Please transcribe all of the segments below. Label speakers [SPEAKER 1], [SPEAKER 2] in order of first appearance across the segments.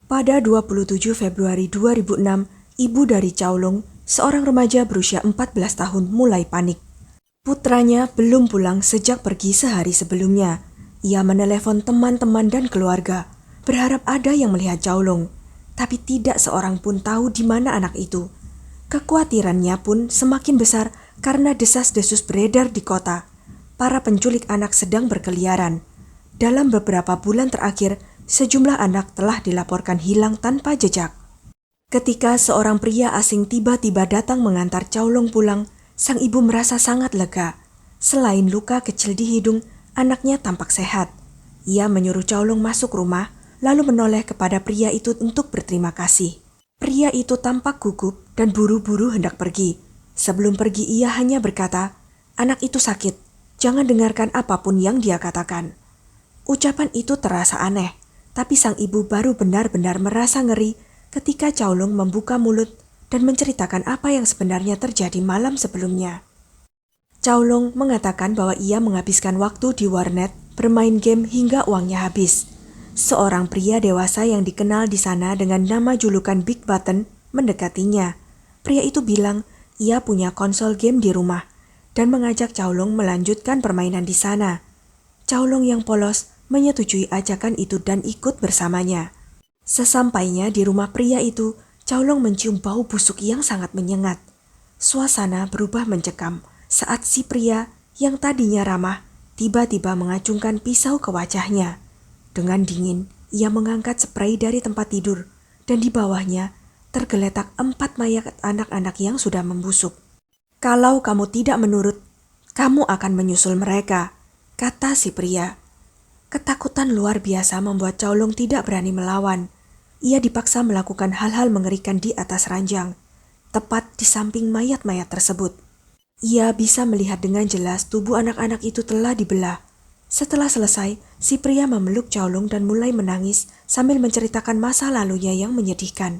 [SPEAKER 1] Pada 27 Februari 2006, ibu dari Chaolong, seorang remaja berusia 14 tahun, mulai panik. Putranya belum pulang sejak pergi sehari sebelumnya. Ia menelepon teman-teman dan keluarga, berharap ada yang melihat Chaolong, tapi tidak seorang pun tahu di mana anak itu. Kekhawatirannya pun semakin besar karena desas-desus beredar di kota. Para penculik anak sedang berkeliaran. Dalam beberapa bulan terakhir, sejumlah anak telah dilaporkan hilang tanpa jejak. Ketika seorang pria asing tiba-tiba datang mengantar Chaolong pulang, sang ibu merasa sangat lega. Selain luka kecil di hidung, anaknya tampak sehat. Ia menyuruh Chaolong masuk rumah, lalu menoleh kepada pria itu untuk berterima kasih. Pria itu tampak gugup dan buru-buru hendak pergi. Sebelum pergi ia hanya berkata, "Anak itu sakit, jangan dengarkan apapun yang dia katakan." Ucapan itu terasa aneh, tapi sang ibu baru benar-benar merasa ngeri ketika Chaolong membuka mulut dan menceritakan apa yang sebenarnya terjadi malam sebelumnya. Chaolong mengatakan bahwa ia menghabiskan waktu di warnet bermain game hingga uangnya habis. Seorang pria dewasa yang dikenal di sana dengan nama julukan Big Button mendekatinya. Pria itu bilang ia punya konsol game di rumah dan mengajak Chaolong melanjutkan permainan di sana. Chaolong yang polos menyetujui ajakan itu dan ikut bersamanya. Sesampainya di rumah pria itu, Chaolong mencium bau busuk yang sangat menyengat. Suasana berubah mencekam saat si pria yang tadinya ramah tiba-tiba mengacungkan pisau ke wajahnya. Dengan dingin, ia mengangkat spray dari tempat tidur dan di bawahnya tergeletak 4 mayat anak-anak yang sudah membusuk. "Kalau kamu tidak menurut, kamu akan menyusul mereka," kata si pria. Ketakutan luar biasa membuat Chaolong tidak berani melawan. Ia dipaksa melakukan hal-hal mengerikan di atas ranjang, tepat di samping mayat-mayat tersebut. Ia bisa melihat dengan jelas tubuh anak-anak itu telah dibelah. Setelah selesai, si pria memeluk Chaolong dan mulai menangis sambil menceritakan masa lalunya yang menyedihkan.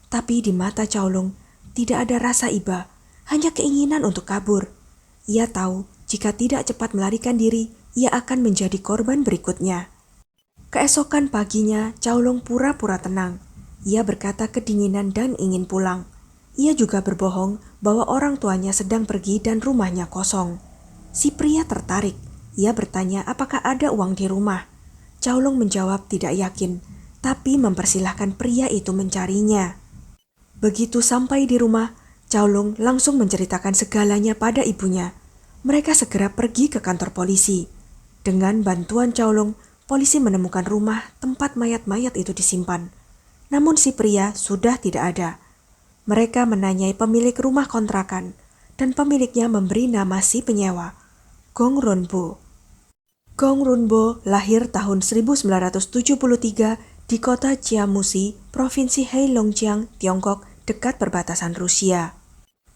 [SPEAKER 1] Tapi di mata Chaolong tidak ada rasa iba, hanya keinginan untuk kabur. Ia tahu jika tidak cepat melarikan diri, ia akan menjadi korban berikutnya. Keesokan paginya, Chaolong pura-pura tenang. Ia berkata kedinginan dan ingin pulang. Ia juga berbohong bahwa orang tuanya sedang pergi dan rumahnya kosong. Si pria tertarik. Ia bertanya apakah ada uang di rumah. Chaolong menjawab tidak yakin, tapi mempersilahkan pria itu mencarinya. Begitu sampai di rumah, Chaolong langsung menceritakan segalanya pada ibunya. Mereka segera pergi ke kantor polisi. Dengan bantuan Chaolong, polisi menemukan rumah tempat mayat-mayat itu disimpan. Namun si pria sudah tidak ada. Mereka menanyai pemilik rumah kontrakan, dan pemiliknya memberi nama si penyewa, Gong Runbo. Gong Runbo lahir tahun 1973 di kota Jiamuxi, Provinsi Heilongjiang, Tiongkok, dekat perbatasan Rusia.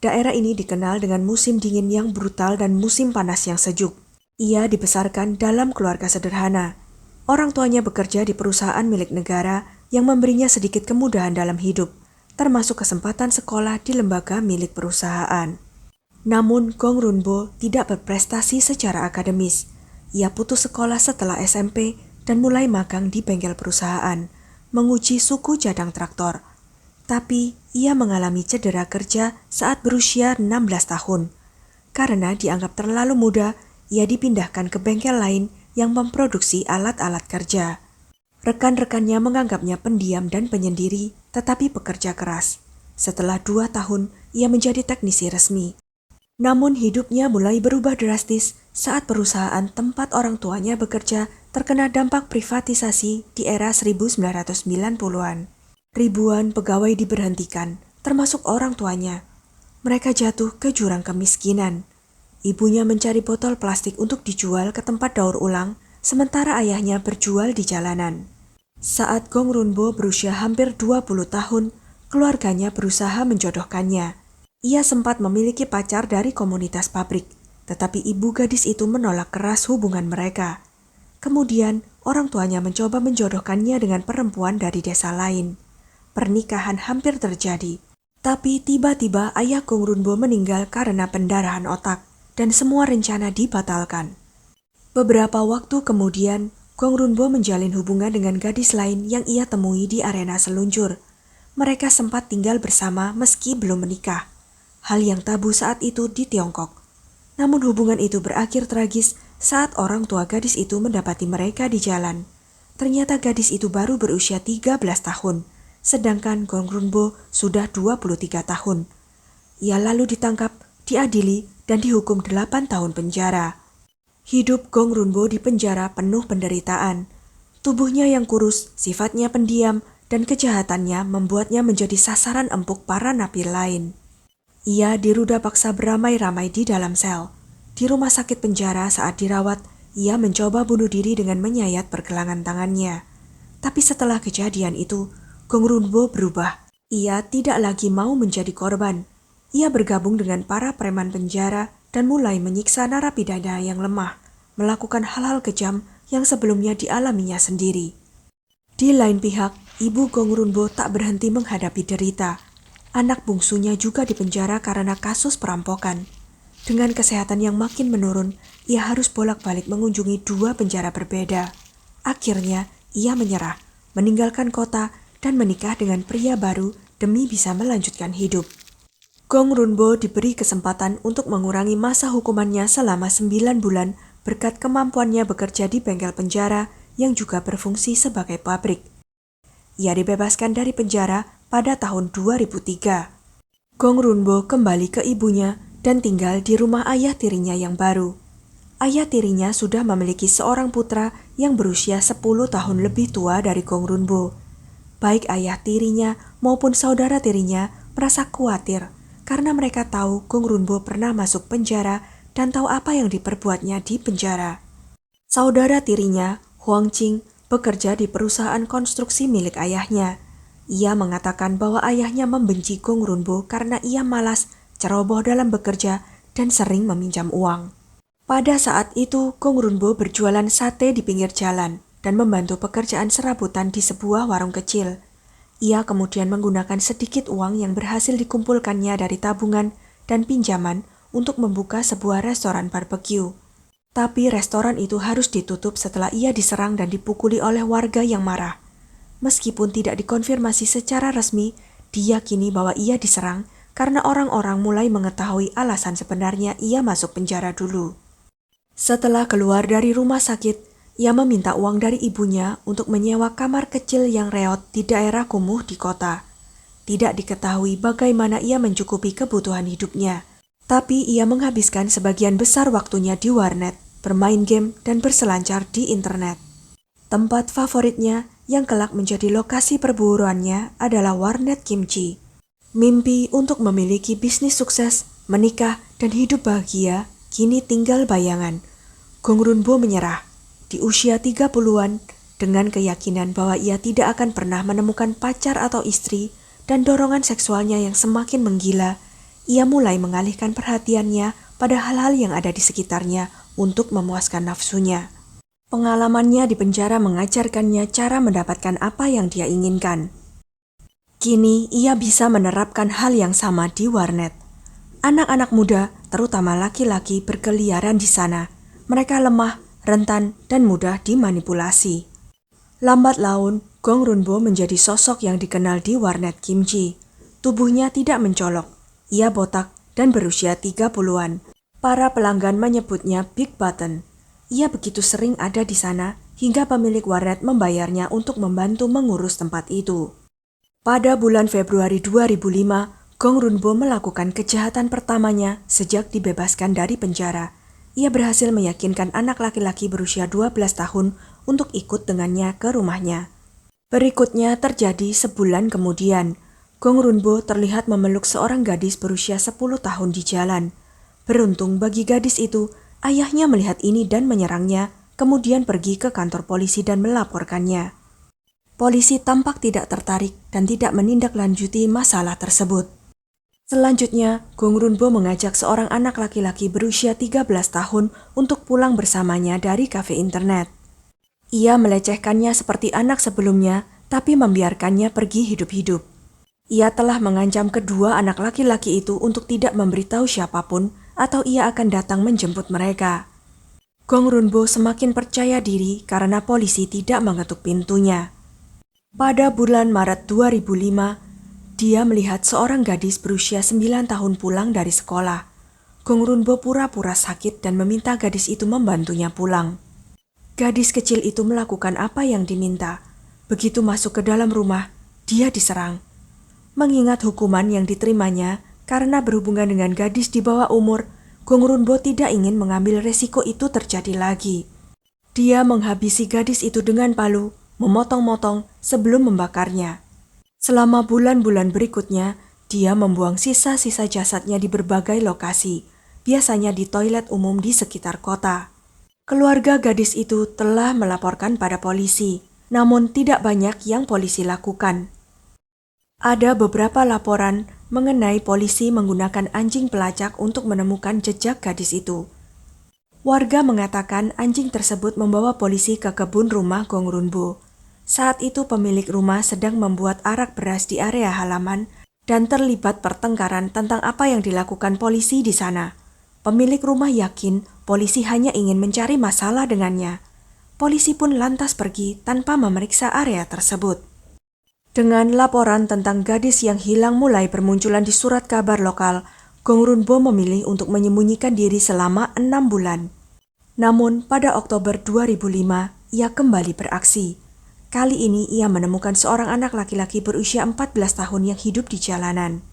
[SPEAKER 1] Daerah ini dikenal dengan musim dingin yang brutal dan musim panas yang sejuk. Ia dibesarkan dalam keluarga sederhana. Orang tuanya bekerja di perusahaan milik negara yang memberinya sedikit kemudahan dalam hidup, termasuk kesempatan sekolah di lembaga milik perusahaan. Namun Gong Runbo tidak berprestasi secara akademis. Ia putus sekolah setelah SMP dan mulai magang di bengkel perusahaan, menguji suku cadang traktor. Tapi ia mengalami cedera kerja saat berusia 16 tahun. Karena dianggap terlalu muda, ia dipindahkan ke bengkel lain yang memproduksi alat-alat kerja. Rekan-rekannya menganggapnya pendiam dan penyendiri, tetapi pekerja keras. Setelah 2 tahun, ia menjadi teknisi resmi. Namun hidupnya mulai berubah drastis saat perusahaan tempat orang tuanya bekerja terkena dampak privatisasi di era 1990-an. Ribuan pegawai diberhentikan, termasuk orang tuanya. Mereka jatuh ke jurang kemiskinan. Ibunya mencari botol plastik untuk dijual ke tempat daur ulang, sementara ayahnya berjual di jalanan. Saat Gong Runbo berusia hampir 20 tahun, keluarganya berusaha menjodohkannya. Ia sempat memiliki pacar dari komunitas pabrik, tetapi ibu gadis itu menolak keras hubungan mereka. Kemudian, orang tuanya mencoba menjodohkannya dengan perempuan dari desa lain. Pernikahan hampir terjadi, tapi tiba-tiba ayah Gong Runbo meninggal karena pendarahan otak, dan semua rencana dibatalkan. Beberapa waktu kemudian, Gong Runbo menjalin hubungan dengan gadis lain yang ia temui di arena seluncur. Mereka sempat tinggal bersama meski belum menikah, hal yang tabu saat itu di Tiongkok. Namun hubungan itu berakhir tragis saat orang tua gadis itu mendapati mereka di jalan. Ternyata gadis itu baru berusia 13 tahun, sedangkan Gong Runbo sudah 23 tahun. Ia lalu ditangkap, diadili, dan dihukum 8 tahun penjara. Hidup Gong Runbo di penjara penuh penderitaan. Tubuhnya yang kurus, sifatnya pendiam, dan kejahatannya membuatnya menjadi sasaran empuk para napi lain. Ia diruda paksa beramai-ramai di dalam sel. Di rumah sakit penjara saat dirawat, ia mencoba bunuh diri dengan menyayat pergelangan tangannya. Tapi setelah kejadian itu, Gong Runbo berubah. Ia tidak lagi mau menjadi korban. Ia bergabung dengan para preman penjara dan mulai menyiksa narapidana yang lemah, melakukan hal-hal kejam yang sebelumnya dialaminya sendiri. Di lain pihak, ibu Gong Runbo tak berhenti menghadapi derita. Anak bungsunya juga dipenjara karena kasus perampokan. Dengan kesehatan yang makin menurun, ia harus bolak-balik mengunjungi 2 penjara berbeda. Akhirnya, ia menyerah, meninggalkan kota, dan menikah dengan pria baru demi bisa melanjutkan hidup. Gong Runbo diberi kesempatan untuk mengurangi masa hukumannya selama 9 bulan berkat kemampuannya bekerja di bengkel penjara yang juga berfungsi sebagai pabrik. Ia dibebaskan dari penjara pada tahun 2003. Gong Runbo kembali ke ibunya dan tinggal di rumah ayah tirinya yang baru. Ayah tirinya sudah memiliki seorang putra yang berusia 10 tahun lebih tua dari Gong Runbo. Baik ayah tirinya maupun saudara tirinya merasa khawatir karena mereka tahu Gong Runbo pernah masuk penjara dan tahu apa yang diperbuatnya di penjara. Saudara tirinya, Huang Qing, bekerja di perusahaan konstruksi milik ayahnya. Ia mengatakan bahwa ayahnya membenci Gong Runbo karena ia malas, ceroboh dalam bekerja, dan sering meminjam uang. Pada saat itu, Gong Runbo berjualan sate di pinggir jalan dan membantu pekerjaan serabutan di sebuah warung kecil. Ia kemudian menggunakan sedikit uang yang berhasil dikumpulkannya dari tabungan dan pinjaman untuk membuka sebuah restoran barbecue. Tapi restoran itu harus ditutup setelah ia diserang dan dipukuli oleh warga yang marah. Meskipun tidak dikonfirmasi secara resmi, diyakini bahwa ia diserang karena orang-orang mulai mengetahui alasan sebenarnya ia masuk penjara dulu. Setelah keluar dari rumah sakit, ia meminta uang dari ibunya untuk menyewa kamar kecil yang reot di daerah kumuh di kota. Tidak diketahui bagaimana ia mencukupi kebutuhan hidupnya, tapi ia menghabiskan sebagian besar waktunya di warnet, bermain game, dan berselancar di internet. Tempat favoritnya yang kelak menjadi lokasi perburuannya adalah warnet kimchi. Mimpi untuk memiliki bisnis sukses, menikah, dan hidup bahagia kini tinggal bayangan. Gong Runbo menyerah di usia 30-an dengan keyakinan bahwa ia tidak akan pernah menemukan pacar atau istri dan dorongan seksualnya yang semakin menggila. Ia mulai mengalihkan perhatiannya pada hal-hal yang ada di sekitarnya untuk memuaskan nafsunya. Pengalamannya di penjara mengajarkannya cara mendapatkan apa yang dia inginkan. Kini ia bisa menerapkan hal yang sama di warnet. Anak-anak muda, terutama laki-laki, berkeliaran di sana. Mereka lemah, rentan, dan mudah dimanipulasi. Lambat laun, Gong Runbo menjadi sosok yang dikenal di warnet kimchi. Tubuhnya tidak mencolok, ia botak dan berusia 30-an. Para pelanggan menyebutnya Big Button. Ia begitu sering ada di sana hingga pemilik warnet membayarnya untuk membantu mengurus tempat itu. Pada bulan Februari 2005, Gong Runbo melakukan kejahatan pertamanya sejak dibebaskan dari penjara. Ia berhasil meyakinkan anak laki-laki berusia 12 tahun untuk ikut dengannya ke rumahnya. Berikutnya terjadi sebulan kemudian. Gong Runbo terlihat memeluk seorang gadis berusia 10 tahun di jalan. Beruntung bagi gadis itu, ayahnya melihat ini dan menyerangnya, kemudian pergi ke kantor polisi dan melaporkannya. Polisi tampak tidak tertarik dan tidak menindaklanjuti masalah tersebut. Selanjutnya, Gong Runbo mengajak seorang anak laki-laki berusia 13 tahun untuk pulang bersamanya dari kafe internet. Ia melecehkannya seperti anak sebelumnya, tapi membiarkannya pergi hidup-hidup. Ia telah mengancam kedua anak laki-laki itu untuk tidak memberitahu siapapun atau ia akan datang menjemput mereka. Gong Runbo semakin percaya diri karena polisi tidak mengetuk pintunya. Pada bulan Maret 2005, dia melihat seorang gadis berusia 9 tahun pulang dari sekolah. Gong Runbo pura-pura sakit dan meminta gadis itu membantunya pulang. Gadis kecil itu melakukan apa yang diminta. Begitu masuk ke dalam rumah, dia diserang. Mengingat hukuman yang diterimanya karena berhubungan dengan gadis di bawah umur, Gong Runbo tidak ingin mengambil resiko itu terjadi lagi. Dia menghabisi gadis itu dengan palu, memotong-motong sebelum membakarnya. Selama bulan-bulan berikutnya, dia membuang sisa-sisa jasadnya di berbagai lokasi, biasanya di toilet umum di sekitar kota. Keluarga gadis itu telah melaporkan pada polisi, namun tidak banyak yang polisi lakukan. Ada beberapa laporan mengenai polisi menggunakan anjing pelacak untuk menemukan jejak gadis itu. Warga mengatakan anjing tersebut membawa polisi ke kebun rumah Gong Runbo. Saat itu pemilik rumah sedang membuat arak beras di area halaman dan terlibat pertengkaran tentang apa yang dilakukan polisi di sana. Pemilik rumah yakin polisi hanya ingin mencari masalah dengannya. Polisi pun lantas pergi tanpa memeriksa area tersebut. Dengan laporan tentang gadis yang hilang mulai bermunculan di surat kabar lokal, Gong Runbo memilih untuk menyembunyikan diri selama 6 bulan. Namun pada Oktober 2005, ia kembali beraksi. Kali ini ia menemukan seorang anak laki-laki berusia 14 tahun yang hidup di jalanan.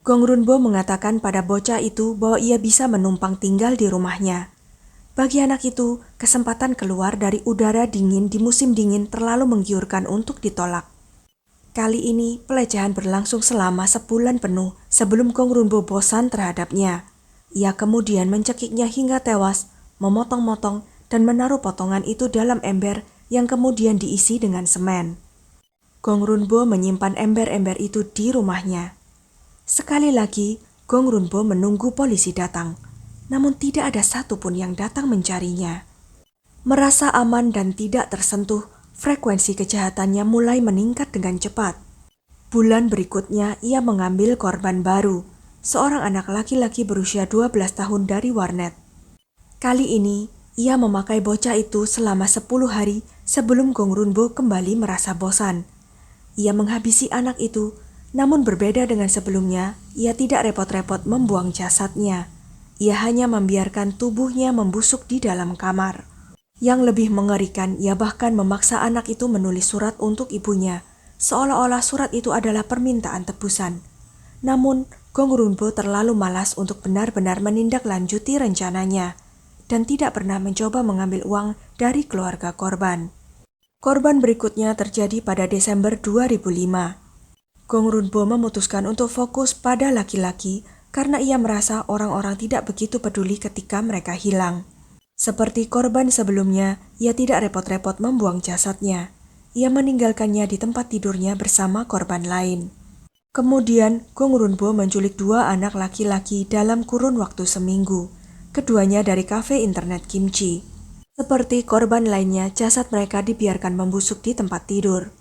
[SPEAKER 1] Gong Runbo mengatakan pada bocah itu bahwa ia bisa menumpang tinggal di rumahnya. Bagi anak itu, kesempatan keluar dari udara dingin di musim dingin terlalu menggiurkan untuk ditolak. Kali ini, pelecehan berlangsung selama sebulan penuh sebelum Gong Runbo bosan terhadapnya. Ia kemudian mencekiknya hingga tewas, memotong-motong, dan menaruh potongan itu dalam ember yang kemudian diisi dengan semen. Gong Runbo menyimpan ember-ember itu di rumahnya. Sekali lagi, Gong Runbo menunggu polisi datang, namun tidak ada satupun yang datang mencarinya. Merasa aman dan tidak tersentuh, frekuensi kejahatannya mulai meningkat dengan cepat. Bulan berikutnya, ia mengambil korban baru, seorang anak laki-laki berusia 12 tahun dari warnet. Kali ini, ia memakai bocah itu selama 10 hari sebelum Gong Runbo kembali merasa bosan. Ia menghabisi anak itu, namun berbeda dengan sebelumnya, ia tidak repot-repot membuang jasadnya. Ia hanya membiarkan tubuhnya membusuk di dalam kamar. Yang lebih mengerikan, ia bahkan memaksa anak itu menulis surat untuk ibunya, seolah-olah surat itu adalah permintaan tebusan. Namun, Gong Runbo terlalu malas untuk benar-benar menindaklanjuti rencananya, dan tidak pernah mencoba mengambil uang dari keluarga korban. Korban berikutnya terjadi pada Desember 2005. Gong Runbo memutuskan untuk fokus pada laki-laki karena ia merasa orang-orang tidak begitu peduli ketika mereka hilang. Seperti korban sebelumnya, ia tidak repot-repot membuang jasadnya. Ia meninggalkannya di tempat tidurnya bersama korban lain. Kemudian, Gong Runbo menculik 2 anak laki-laki dalam kurun waktu seminggu. Keduanya dari kafe internet Kimchi. Seperti korban lainnya, jasad mereka dibiarkan membusuk di tempat tidur.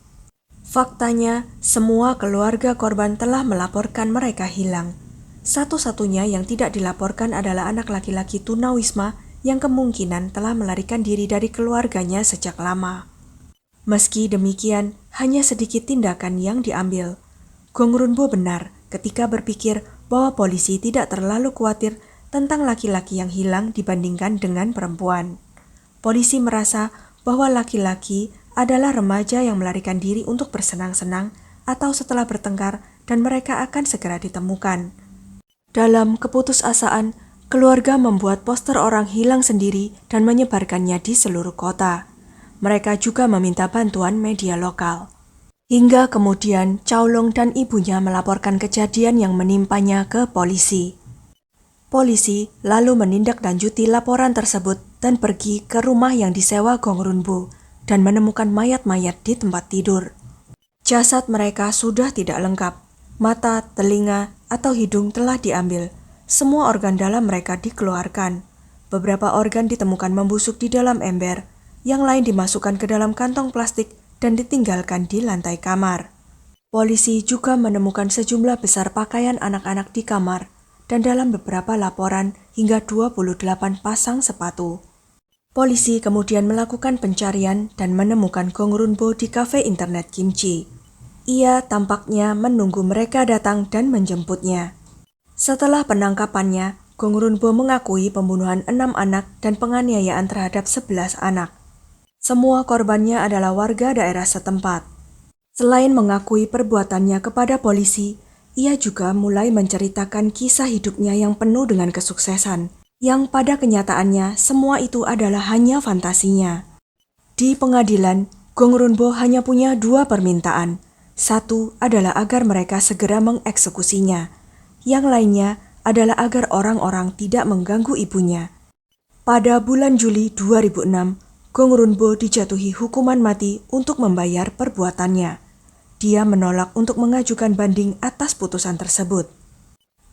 [SPEAKER 1] Faktanya, semua keluarga korban telah melaporkan mereka hilang. Satu-satunya yang tidak dilaporkan adalah anak laki-laki tunawisma yang kemungkinan telah melarikan diri dari keluarganya sejak lama. Meski demikian, hanya sedikit tindakan yang diambil. Gong Runbo benar ketika berpikir bahwa polisi tidak terlalu khawatir tentang laki-laki yang hilang dibandingkan dengan perempuan. Polisi merasa bahwa laki-laki adalah remaja yang melarikan diri untuk bersenang-senang atau setelah bertengkar dan mereka akan segera ditemukan. Dalam keputusasaan, keluarga membuat poster orang hilang sendiri dan menyebarkannya di seluruh kota. Mereka juga meminta bantuan media lokal. Hingga kemudian Cao Long dan ibunya melaporkan kejadian yang menimpanya ke polisi. Polisi lalu menindaklanjuti laporan tersebut dan pergi ke rumah yang disewa Gong Runbo dan menemukan mayat-mayat di tempat tidur. Jasad mereka sudah tidak lengkap. Mata, telinga, atau hidung telah diambil. Semua organ dalam mereka dikeluarkan. Beberapa organ ditemukan membusuk di dalam ember, yang lain dimasukkan ke dalam kantong plastik dan ditinggalkan di lantai kamar. Polisi juga menemukan sejumlah besar pakaian anak-anak di kamar, dan dalam beberapa laporan hingga 28 pasang sepatu. Polisi kemudian melakukan pencarian dan menemukan Gong Runbo di kafe internet Kimchi. Ia tampaknya menunggu mereka datang dan menjemputnya. Setelah penangkapannya, Gong Runbo mengakui pembunuhan 6 anak dan penganiayaan terhadap 11 anak. Semua korbannya adalah warga daerah setempat. Selain mengakui perbuatannya kepada polisi, ia juga mulai menceritakan kisah hidupnya yang penuh dengan kesuksesan, yang pada kenyataannya semua itu adalah hanya fantasinya. Di pengadilan, Gong Runbo hanya punya 2 permintaan. Satu adalah agar mereka segera mengeksekusinya. Yang lainnya adalah agar orang-orang tidak mengganggu ibunya. Pada bulan Juli 2006, Gong Runbo dijatuhi hukuman mati untuk membayar perbuatannya. Dia menolak untuk mengajukan banding atas putusan tersebut.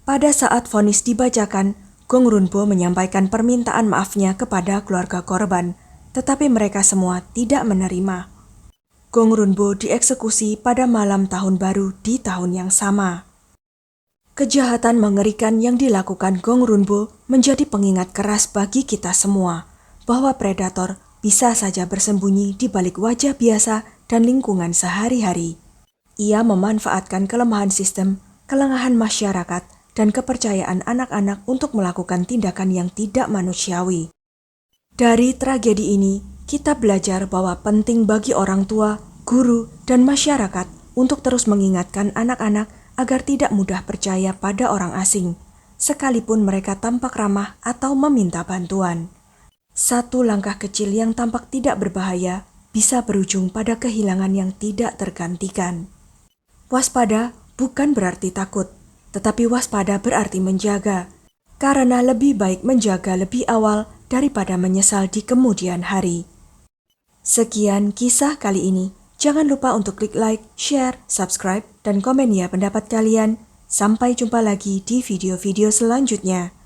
[SPEAKER 1] Pada saat vonis dibacakan, Gong Runbo menyampaikan permintaan maafnya kepada keluarga korban, tetapi mereka semua tidak menerima. Gong Runbo dieksekusi pada malam tahun baru di tahun yang sama. Kejahatan mengerikan yang dilakukan Gong Runbo menjadi pengingat keras bagi kita semua, bahwa predator bisa saja bersembunyi di balik wajah biasa dan lingkungan sehari-hari. Ia memanfaatkan kelemahan sistem, kelengahan masyarakat, dan kepercayaan anak-anak untuk melakukan tindakan yang tidak manusiawi. Dari tragedi ini, kita belajar bahwa penting bagi orang tua, guru, dan masyarakat untuk terus mengingatkan anak-anak agar tidak mudah percaya pada orang asing, sekalipun mereka tampak ramah atau meminta bantuan. Satu langkah kecil yang tampak tidak berbahaya bisa berujung pada kehilangan yang tidak tergantikan. Waspada bukan berarti takut, tetapi waspada berarti menjaga, karena lebih baik menjaga lebih awal daripada menyesal di kemudian hari. Sekian kisah kali ini. Jangan lupa untuk klik like, share, subscribe, dan komen ya pendapat kalian. Sampai jumpa lagi di video-video selanjutnya.